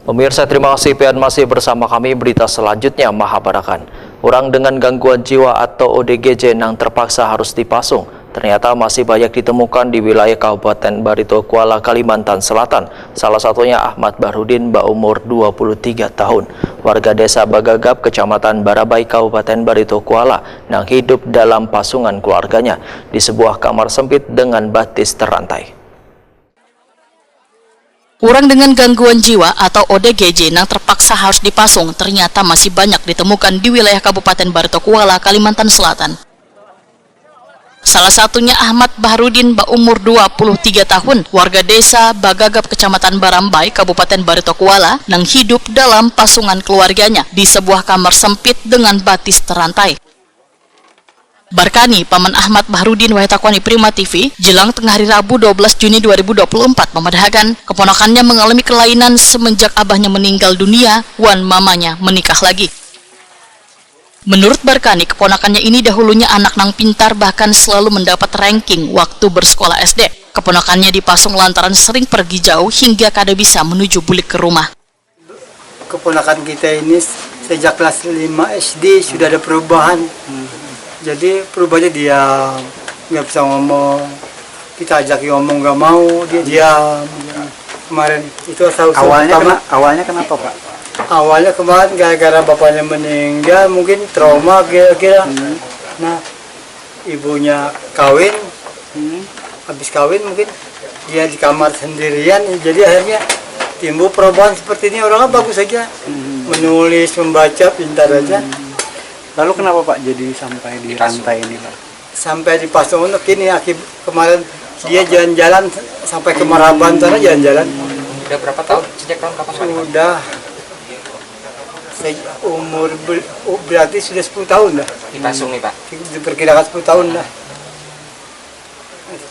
Pemirsa, terima kasih pian masih bersama kami. Berita selanjutnya Mahabarakan. Orang dengan gangguan jiwa atau ODGJ yang terpaksa harus dipasung ternyata masih banyak ditemukan di wilayah Kabupaten Barito Kuala, Kalimantan Selatan. Salah satunya Ahmad Bahrudin, berumur 23 tahun, warga desa Bagagap, Kecamatan Barabai, Kabupaten Barito Kuala, yang hidup dalam pasungan keluarganya di sebuah kamar sempit dengan batis terantai. Orang dengan gangguan jiwa atau ODGJ yang terpaksa harus dipasung ternyata masih banyak ditemukan di wilayah Kabupaten Barito Kuala, Kalimantan Selatan. Salah satunya Ahmad Bahrudin, berumur 23 tahun, warga desa Bagagap, Kecamatan Barambai, Kabupaten Barito Kuala, yang hidup dalam pasungan keluarganya di sebuah kamar sempit dengan batis terantai. Barkani, paman Ahmad Bahrudin Wahitakwani Prima TV, jelang tengah hari Rabu 12 Juni 2024 memadahakan keponakannya mengalami kelainan semenjak abahnya meninggal dunia, wan mamanya menikah lagi. Menurut Barkani, keponakannya ini dahulunya anak nang pintar, bahkan selalu mendapat ranking waktu bersekolah SD. Keponakannya dipasung lantaran sering pergi jauh hingga kada bisa menuju bulik ke rumah. Keponakan kita ini sejak kelas 5 SD sudah ada perubahan. Jadi perubahannya dia nggak bisa ngomong, kita ajak ngomong nggak mau, dia diam. Kemarin itu awalnya kenapa Pak? Awalnya kemarin gara-gara bapaknya meninggal, mungkin trauma kira-kira. Nah, ibunya kawin, habis kawin mungkin dia di kamar sendirian, jadi akhirnya timbul perubahan seperti ini. Orangnya bagus saja, menulis, membaca, pintar aja. Lalu kenapa Pak jadi sampai di rantai ini Pak? Sampai dipasung untuk ini, kemarin dia jalan-jalan sampai ke Maraban sana jalan-jalan. Udah berapa tahun? Sejak tahun kapan Pak? Sudah umur berarti sudah 10 tahun dah. Dipasung nih Pak? Diperkirakan 10 tahun dah.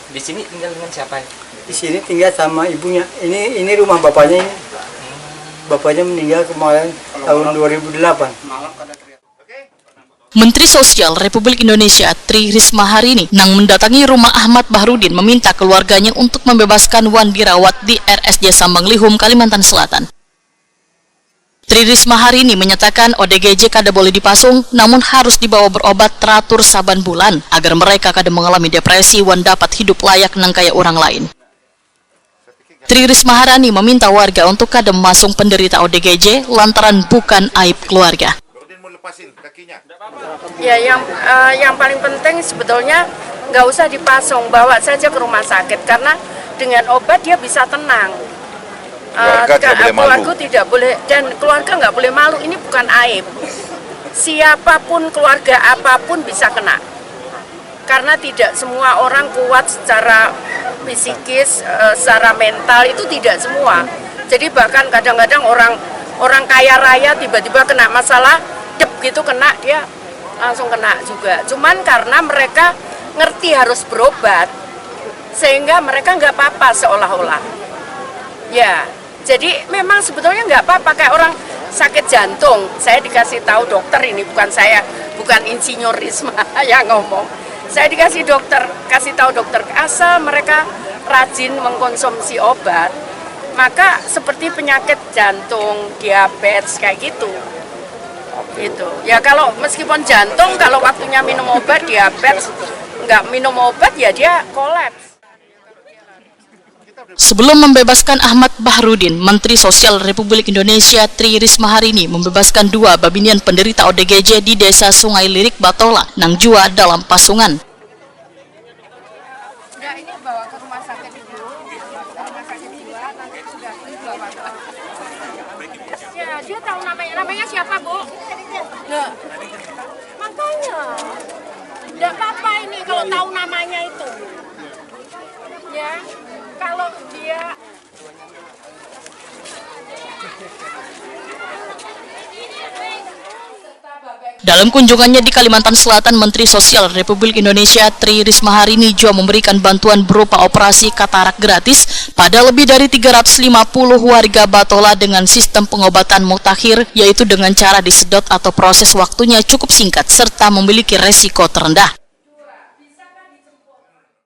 Di sini tinggal dengan siapa? Di sini tinggal sama ibunya. Ini rumah bapaknya ini. Bapaknya meninggal kemarin tahun 2008. Menteri Sosial Republik Indonesia Tri Risma hari ini nang mendatangi rumah Ahmad Bahrudin meminta keluarganya untuk membebaskan wan dirawat di RSJ Sambanglihum, Kalimantan Selatan. Tri Risma hari ini menyatakan ODGJ kada boleh dipasung, namun harus dibawa berobat teratur saban bulan agar mereka kada mengalami depresi wan dapat hidup layak nang kaya orang lain. Tri Risma Harani meminta warga untuk kada memasung penderita ODGJ lantaran bukan aib keluarga. Ya, yang paling penting sebetulnya nggak usah dipasung, bawa saja ke rumah sakit karena dengan obat dia bisa tenang. Keluarga tidak boleh dan keluarga nggak boleh malu. Ini bukan aib. Siapapun keluarga apapun bisa kena. Karena tidak semua orang kuat secara psikis, secara mental itu tidak semua. Jadi bahkan kadang-kadang orang kaya raya tiba-tiba kena masalah, dep gitu kena, dia langsung kena juga. Cuman karena mereka ngerti harus berobat, sehingga mereka nggak apa-apa seolah-olah. Ya, jadi memang sebetulnya nggak apa-apa. Kayak orang sakit jantung, saya dikasih tahu dokter, ini bukan saya, bukan insinyur Risma yang ngomong. Saya dikasih kasih tahu dokter, asal mereka rajin mengkonsumsi obat, maka seperti penyakit jantung, diabetes kayak gitu. Gitu. Ya kalau meskipun jantung, kalau waktunya minum obat, diabetes nggak minum obat ya dia kolaps. Sebelum membebaskan Ahmad Bahrudin, Menteri Sosial Republik Indonesia Tri Risma hari ini membebaskan 2 babinian penderita ODGJ di desa Sungai Lirik Batola, nang jua dalam pasungan. Ya ini bawa ke rumah sakit dulu, rumah sakit jiwa, nanti sudah dibawa. Ya dia tahu namanya siapa Bu? Nggak. Makanya, nggak apa-apa ini kalau tahu namanya itu. Ya. Kalau dia dalam kunjungannya di Kalimantan Selatan, Menteri Sosial Republik Indonesia Tri Risma hari ini juga memberikan bantuan berupa operasi katarak gratis pada lebih dari 350 warga Batola dengan sistem pengobatan mutakhir, yaitu dengan cara disedot atau proses waktunya cukup singkat serta memiliki resiko terendah.